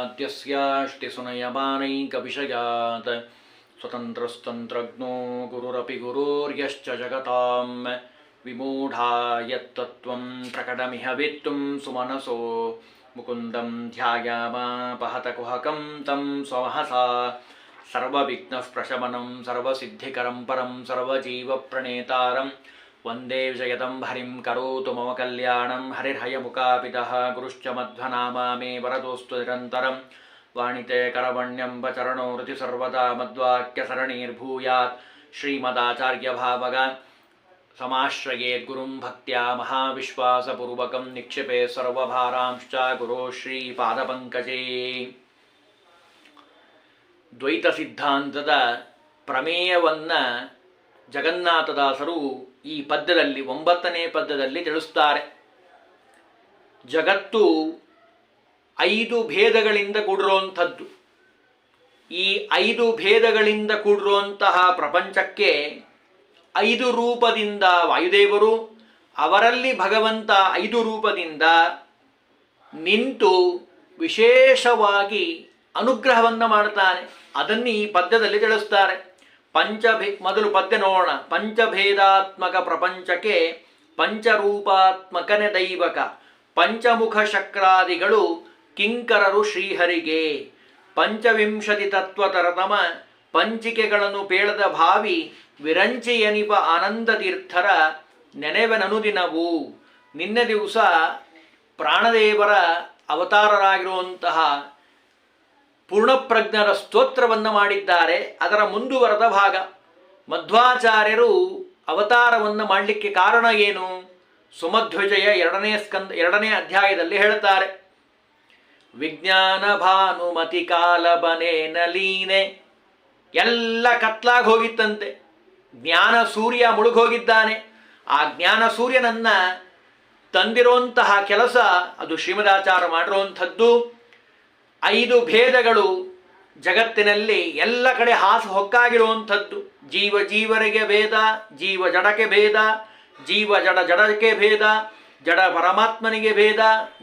वाग्यस्याष्टिसुनयमानैकविषयात् स्वतन्त्रस्तन्त्रज्ञो गुरुरपि गुरोर्यश्च जगतां विमूढा यत्तत्त्वं प्रकटमिह वेत्तुं सुमनसो मुकुन्दं ध्यायामापहतकुहकं तं स्वमहसा सर्वविघ्नप्रशमनं सर्वसिद्धिकरं परं सर्वजीवप्रणेतारं वन्दे विजयतं हरिं करोतु मम कल्याणं हरिर्हयमुखापितः गुरुश्च मध्वनामा मे वरदोऽस्तु निरन्तरं वाणिते करवण्यम्बचरणो हृदि सर्वदा मद्वाक्यसरणीर्भूयात् श्रीमदाचार्यभावगान् समाश्रयेद्गुरुं भक्त्या महाविश्वासपूर्वकं निक्षिपे सर्वभारांश्च गुरो ಶ್ರೀಪಾದಪಂಕಜೇ. ದ್ವೈತ ಸಿದ್ಧಾಂತದ ಪ್ರಮೇಯವನ್ನು ಜಗನ್ನಾಥದಾಸರು ಈ ಪದ್ಯದಲ್ಲಿ 9ನೇ ಪದ್ಯದಲ್ಲಿ ತಿಳಿಸುತ್ತಾರೆ. ಜಗತ್ತು 5 ಭೇದಗಳಿಂದ ಕೂಡಿರುವಂಥದ್ದು. ಈ 5 ಭೇದಗಳಿಂದ ಕೂಡಿರುವಂತಹ ಪ್ರಪಂಚಕ್ಕೆ 5 ರೂಪದಿಂದ ವಾಯುದೇವರು, ಅವರಲ್ಲಿ ಭಗವಂತ 5 ರೂಪದಿಂದ ನಿಂತು ವಿಶೇಷವಾಗಿ ಅನುಗ್ರಹವನ್ನು ಮಾಡ್ತಾನೆ. ಅದನ್ನು ಈ ಪದ್ಯದಲ್ಲಿ ತಿಳಿಸ್ತಾರೆ. ಮೊದಲು ಪದ್ಯ ನೋಡೋಣ. ಪಂಚಭೇದಾತ್ಮಕ ಪ್ರಪಂಚಕ್ಕೆ ಪಂಚರೂಪಾತ್ಮಕನೇ ದೈವಕ, ಪಂಚಮುಖ ಶಕ್ರಾದಿಗಳು ಕಿಂಕರರು ಶ್ರೀಹರಿಗೆ, ಪಂಚವಿಂಶತಿ ತತ್ವತರತಮ ಪಂಚಿಕೆಗಳನ್ನು ಪೇಳದ ಭಾವಿ ವಿರಂಚಿಯನಿಪ ಆನಂದ ತೀರ್ಥರ ನೆನೆವೆನನುದಿನವು. ನಿನ್ನೆ ದಿವಸ ಪ್ರಾಣದೇವರ ಅವತಾರರಾಗಿರುವಂತಹ ಪೂರ್ಣಪ್ರಜ್ಞರ ಸ್ತೋತ್ರವನ್ನು ಮಾಡಿದ್ದಾರೆ. ಅದರ ಮುಂದುವರೆದ ಭಾಗ. ಮಧ್ವಾಚಾರ್ಯರು ಅವತಾರವನ್ನು ಮಾಡಲಿಕ್ಕೆ ಕಾರಣ ಏನು? ಸುಮಧ್ವಜಯ 2ನೇ ಅಧ್ಯಾಯದಲ್ಲಿ ಹೇಳ್ತಾರೆ. ವಿಜ್ಞಾನ ಭಾನುಮತಿ ಕಾಲಬನೇನ ಲೀನೆ. ಎಲ್ಲ ಕತ್ಲಾಗಿ ಹೋಗಿತ್ತಂತೆ. ಜ್ಞಾನ ಸೂರ್ಯ ಮುಳುಗೋಗಿದ್ದಾನೆ. ಆ ಜ್ಞಾನ ಸೂರ್ಯನನ್ನ ತಂದಿರುವಂತಹ ಕೆಲಸ ಅದು ಶ್ರೀಮದಾಚಾರ್ಯ ಮಾಡಿರುವಂಥದ್ದು. 5 ಭೇದಗಳು ಜಗತ್ತಿನಲ್ಲಿ ಎಲ್ಲ ಕಡೆ ಹೊಕ್ಕಾಗಿರುವಂಥದ್ದು. ಜೀವ ಜೀವರಿಗೆ ಭೇದ, ಜೀವ ಜಡಕ್ಕೆ ಭೇದ, ಜೀವ ಜಡ ಜಡಕ್ಕೆ ಭೇದ, ಜಡ ಪರಮಾತ್ಮನಿಗೆ ಭೇದ,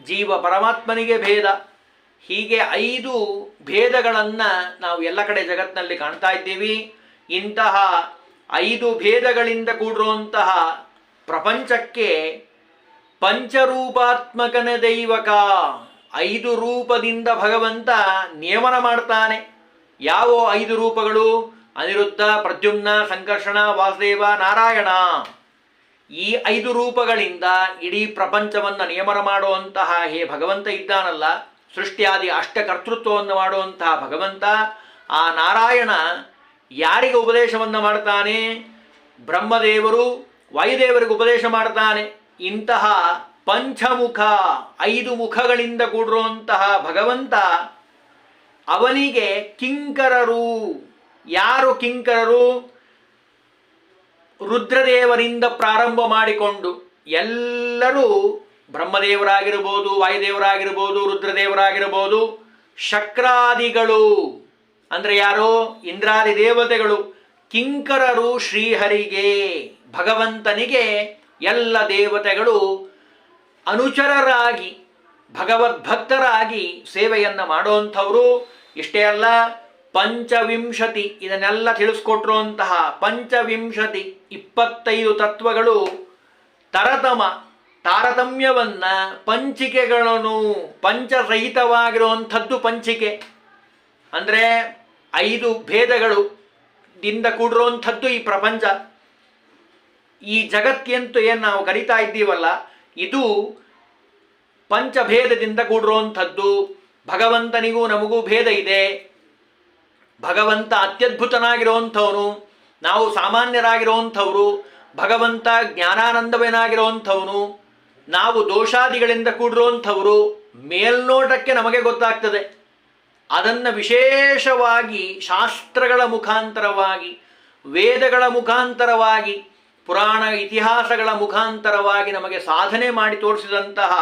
ಜೀವ ಪರಮಾತ್ಮನಿಗೆ ಭೇದ. ಹೀಗೆ 5 ಭೇದಗಳನ್ನು ನಾವು ಎಲ್ಲ ಕಡೆ ಜಗತ್ತಿನಲ್ಲಿ ಕಾಣ್ತಾ ಇದ್ದೀವಿ. ಇಂತಹ 5 ಭೇದಗಳಿಂದ ಕೂಡಿರುವಂತಹ ಪ್ರಪಂಚಕ್ಕೆ ಪಂಚರೂಪಾತ್ಮಕನ ದೈವಕ, 5 ರೂಪದಿಂದ ಭಗವಂತ ನಿಯಮನ ಮಾಡ್ತಾನೆ. ಯಾವ 5 ರೂಪಗಳು? ಅನಿರುದ್ಧ, ಪ್ರದ್ಯುಮ್ನ, ಸಂಕರ್ಷಣ, ವಾಸುದೇವ, ನಾರಾಯಣ. ಈ 5 ರೂಪಗಳಿಂದ ಇಡೀ ಪ್ರಪಂಚವನ್ನು ನಿಯಮನ ಮಾಡುವಂತಹ ಹೇ ಭಗವಂತ ಇದ್ದಾನಲ್ಲ, ಸೃಷ್ಟಿಯಾದಿ ಅಷ್ಟಕರ್ತೃತ್ವವನ್ನು ಮಾಡುವಂತಹ ಭಗವಂತ, ಆ ನಾರಾಯಣ ಯಾರಿಗೆ ಉಪದೇಶವನ್ನು ಮಾಡ್ತಾನೆ? ಬ್ರಹ್ಮದೇವರು ವಾಯುದೇವರಿಗೆ ಉಪದೇಶ ಮಾಡ್ತಾನೆ. ಇಂತಹ ಪಂಚಮುಖ 5 ಮುಖಗಳಿಂದ ಕೂಡಿರುವಂತಹ ಭಗವಂತ, ಅವನಿಗೆ ಕಿಂಕರರು. ಯಾರು ಕಿಂಕರರು? ರುದ್ರದೇವರಿಂದ ಪ್ರಾರಂಭ ಮಾಡಿಕೊಂಡು ಎಲ್ಲರೂ, ಬ್ರಹ್ಮದೇವರಾಗಿರ್ಬೋದು, ವಾಯುದೇವರಾಗಿರ್ಬೋದು, ರುದ್ರದೇವರಾಗಿರ್ಬೋದು, ಶಕ್ರಾದಿಗಳು ಅಂದರೆ ಯಾರು? ಇಂದ್ರಾದಿ ದೇವತೆಗಳು. ಕಿಂಕರರು ಶ್ರೀಹರಿಗೆ, ಭಗವಂತನಿಗೆ ಎಲ್ಲ ದೇವತೆಗಳು ಅನುಚರರಾಗಿ ಭಗವದ್ಭಕ್ತರಾಗಿ ಸೇವೆಯನ್ನು ಮಾಡುವಂಥವರು. ಇಷ್ಟೇ ಅಲ್ಲ, ಪಂಚವಿಂಶತಿ ಇದನ್ನೆಲ್ಲ ತಿಳಿಸ್ಕೊಟ್ಟಿರುವಂತಹ 25 ತತ್ವಗಳು ತಾರತಮ್ಯವನ್ನು, ಪಂಚಿಕೆಗಳನ್ನು, ಪಂಚಸಹಿತವಾಗಿರುವಂಥದ್ದು ಪಂಚಿಕೆ ಅಂದರೆ 5 ಭೇದಗಳು ದಿಂದ ಕೂಡಿರುವಂಥದ್ದು ಈ ಪ್ರಪಂಚ. ಈ ಜಗತ್ತೆಂತೂ ಏನು ನಾವು ಕರಿತಾ ಇದ್ದೀವಲ್ಲ, ಇದು ಪಂಚಭೇದದಿಂದ ಕೂಡಿರುವಂಥದ್ದು. ಭಗವಂತನಿಗೂ ನಮಗೂ ಭೇದ ಇದೆ. ಭಗವಂತ ಅತ್ಯದ್ಭುತನಾಗಿರುವಂಥವನು, ನಾವು ಸಾಮಾನ್ಯರಾಗಿರುವಂಥವರು. ಭಗವಂತ ಜ್ಞಾನಾನಂದವೇನಾಗಿರುವಂಥವನು, ನಾವು ದೋಷಾದಿಗಳಿಂದ ಕೂಡಿರುವಂಥವರು. ಮೇಲ್ನೋಟಕ್ಕೆ ನಮಗೆ ಗೊತ್ತಾಗ್ತದೆ. ಅದನ್ನು ವಿಶೇಷವಾಗಿ ಶಾಸ್ತ್ರಗಳ ಮುಖಾಂತರವಾಗಿ, ವೇದಗಳ ಮುಖಾಂತರವಾಗಿ, ಪುರಾಣ ಇತಿಹಾಸಗಳ ಮುಖಾಂತರವಾಗಿ ನಮಗೆ ಸಾಧನೆ ಮಾಡಿ ತೋರಿಸಿದಂತಹ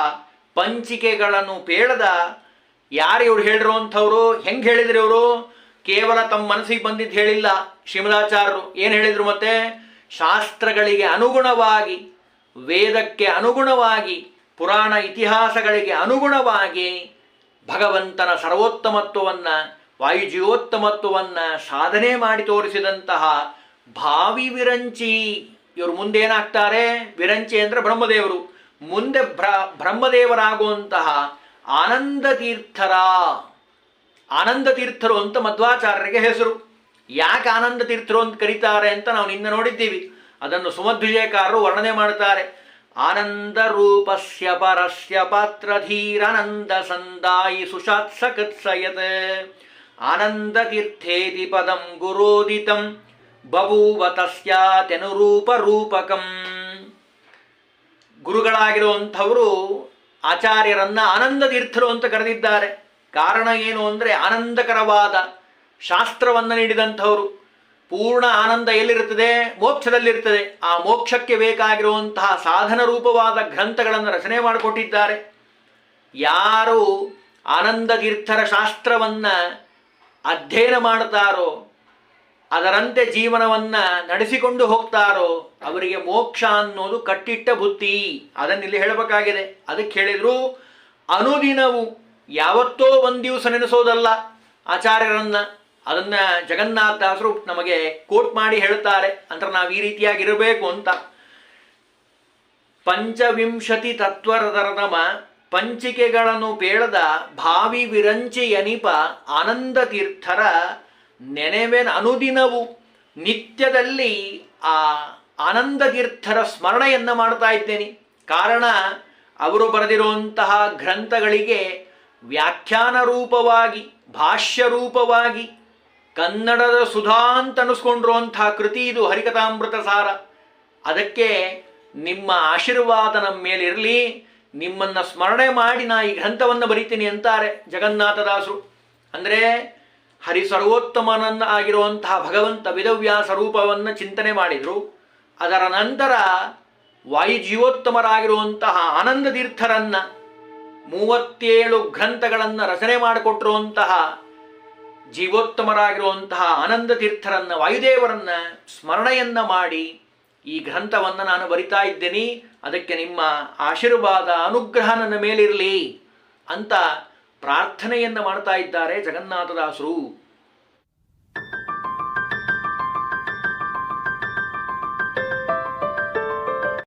ಪಂಚಿಕೆಗಳನ್ನು ಪೇಳದ ಯಾರು ಇವ್ರು ಹೇಳಿರುವಂಥವ್ರು? ಹೆಂಗೆ ಹೇಳಿದ್ರು ಇವರು? ಕೇವಲ ತಮ್ಮ ಮನಸ್ಸಿಗೆ ಬಂದಿದ್ದು ಹೇಳಿಲ್ಲ. ಶ್ರೀಮದಾಚಾರ್ಯರು ಏನು ಹೇಳಿದರು? ಮತ್ತೆ ಶಾಸ್ತ್ರಗಳಿಗೆ ಅನುಗುಣವಾಗಿ, ವೇದಕ್ಕೆ ಅನುಗುಣವಾಗಿ, ಪುರಾಣ ಇತಿಹಾಸಗಳಿಗೆ ಅನುಗುಣವಾಗಿ ಭಗವಂತನ ಸರ್ವೋತ್ತಮತ್ವವನ್ನು ವಾಯುಜೀವೋತ್ತಮತ್ವವನ್ನು ಸಾಧನೆ ಮಾಡಿ ತೋರಿಸಿದಂತಹ ಭಾವಿ ವಿರಂಚಿ. ಇವರು ಮುಂದೇನಾಗ್ತಾರೆ? ವಿರಂಚಿ ಅಂದರೆ ಬ್ರಹ್ಮದೇವರು. ಮುಂದೆ ಬ್ರಹ್ಮದೇವರಾಗುವಂತಹ ಆನಂದ ತೀರ್ಥರ. ಆನಂದ ತೀರ್ಥರು ಅಂತ ಮಧ್ವಾಚಾರ್ಯರಿಗೆ ಹೆಸರು. ಯಾಕೆ ಆನಂದ ತೀರ್ಥರು ಅಂತ ಕರೀತಾರೆ ಅಂತ ನಾವು ನಿನ್ನೆ ನೋಡಿದ್ದೀವಿ. ಅದನ್ನು ಸುಮಧ್ವಿಜಯಕಾರರು ವರ್ಣನೆ ಮಾಡ್ತಾರೆ. ಆನಂದ ರೂಪಸ್ಯ ಪರಸ್ಯ ಪಾತ್ರಧೀರಾನಂದ ಸಂದಾಯಿ ಸುಷಾತ್ಸಕತ್ಸಯತ್ ಆನಂದ ತೀರ್ಥೇತಿ ಪದಂ ಗುರೋದಿತಂ ಬಭೂವ ತಸ್ಯಾತ್ಯನುರೂಪ ರೂಪಕಂ. ಗುರುಗಳಾಗಿರುವಂಥವರು ಆಚಾರ್ಯರನ್ನ ಆನಂದ ತೀರ್ಥರು ಅಂತ ಕರೆದಿದ್ದಾರೆ. ಕಾರಣ ಏನು ಅಂದರೆ ಆನಂದಕರವಾದ ಶಾಸ್ತ್ರವನ್ನು ನೀಡಿದಂಥವರು. ಪೂರ್ಣ ಆನಂದ ಎಲ್ಲಿರುತ್ತದೆ? ಮೋಕ್ಷದಲ್ಲಿರ್ತದೆ. ಆ ಮೋಕ್ಷಕ್ಕೆ ಬೇಕಾಗಿರುವಂತಹ ಸಾಧನ ರೂಪವಾದ ಗ್ರಂಥಗಳನ್ನು ರಚನೆ ಮಾಡಿಕೊಟ್ಟಿದ್ದಾರೆ. ಯಾರು ಆನಂದ ತೀರ್ಥರ ಶಾಸ್ತ್ರವನ್ನು ಅಧ್ಯಯನ ಮಾಡ್ತಾರೋ, ಅದರಂತೆ ಜೀವನವನ್ನು ನಡೆಸಿಕೊಂಡು ಹೋಗ್ತಾರೋ, ಅವರಿಗೆ ಮೋಕ್ಷ ಅನ್ನೋದು ಕಟ್ಟಿಟ್ಟ ಬುತ್ತಿ. ಅದನ್ನಿಲ್ಲಿ ಹೇಳಬೇಕಾಗಿದೆ. ಅದಕ್ಕೆ ಹೇಳಿದ್ರು ಅನುದಿನವು, ಯಾವತ್ತೋ ಒಂದು ದಿವಸ ನೆನೆಸೋದಲ್ಲ ಆಚಾರ್ಯರನ್ನ. ಅದನ್ನು ಜಗನ್ನಾಥದಾಸರು ನಮಗೆ ಕೋಟ್ ಮಾಡಿ ಹೇಳ್ತಾರೆ. ಅಂದ್ರೆ ನಾವು ಈ ರೀತಿಯಾಗಿರಬೇಕು ಅಂತ. ಪಂಚವಿಂಶತಿ ತತ್ವರದರನಮ ಪಂಚಿಕೆಗಳನ್ನು ಪೇಳದ ಭಾವಿ ವಿರಂಚಿ ಅನಿಪ ಆನಂದ ತೀರ್ಥರ ನೆನೆವೆನ ಅನುದಿನವು. ನಿತ್ಯದಲ್ಲಿ ಆ ಆನಂದ ತೀರ್ಥರ ಸ್ಮರಣೆಯನ್ನು ಮಾಡ್ತಾ ಇದ್ದೇನೆ. ಕಾರಣ ಅವರು ಬರೆದಿರುವಂತಹ ಗ್ರಂಥಗಳಿಗೆ ವ್ಯಾಖ್ಯಾನ ರೂಪವಾಗಿ, ಭಾಷ್ಯ ರೂಪವಾಗಿ, ಕನ್ನಡದ ಸುಧಾ ಅಂತ ಅನಿಸ್ಕೊಂಡಿರುವಂತಹ ಕೃತಿ ಇದು ಹರಿಕಥಾಮೃತ ಸಾರ. ಅದಕ್ಕೆ ನಿಮ್ಮ ಆಶೀರ್ವಾದ ನಮ್ಮ ಮೇಲಿರಲಿ. ನಿಮ್ಮನ್ನು ಸ್ಮರಣೆ ಮಾಡಿ ನಾ ಈ ಗ್ರಂಥವನ್ನು ಬರಿತೀನಿ ಅಂತಾರೆ ಜಗನ್ನಾಥದಾಸರು. ಅಂದರೆ ಹರಿ ಸರ್ವೋತ್ತಮನನ್ನ ಆಗಿರುವಂತಹ ಭಗವಂತ ವೇದವ್ಯಾಸ ರೂಪವನ್ನು ಚಿಂತನೆ ಮಾಡಿದರು. ಅದರ ನಂತರ ವಾಯುಜೀವೋತ್ತಮರಾಗಿರುವಂತಹ ಆನಂದ ತೀರ್ಥರನ್ನ 37 ಗ್ರಂಥಗಳನ್ನು ರಚನೆ ಮಾಡಿಕೊಟ್ಟಿರುವಂತಹ ಜೀವೋತ್ತಮರಾಗಿರುವಂತಹ ಆನಂದ ತೀರ್ಥರನ್ನ, ವಾಯುದೇವರನ್ನ ಸ್ಮರಣೆಯನ್ನ ಮಾಡಿ ಈ ಗ್ರಂಥವನ್ನು ನಾನು ಬರಿತಾ ಇದ್ದೇನೆ. ಅದಕ್ಕೆ ನಿಮ್ಮ ಆಶೀರ್ವಾದ, ಅನುಗ್ರಹ ನನ್ನ ಮೇಲಿರಲಿ ಅಂತ ಪ್ರಾರ್ಥನೆಯನ್ನು ಮಾಡ್ತಾ ಇದ್ದಾರೆ ಜಗನ್ನಾಥದಾಸರು.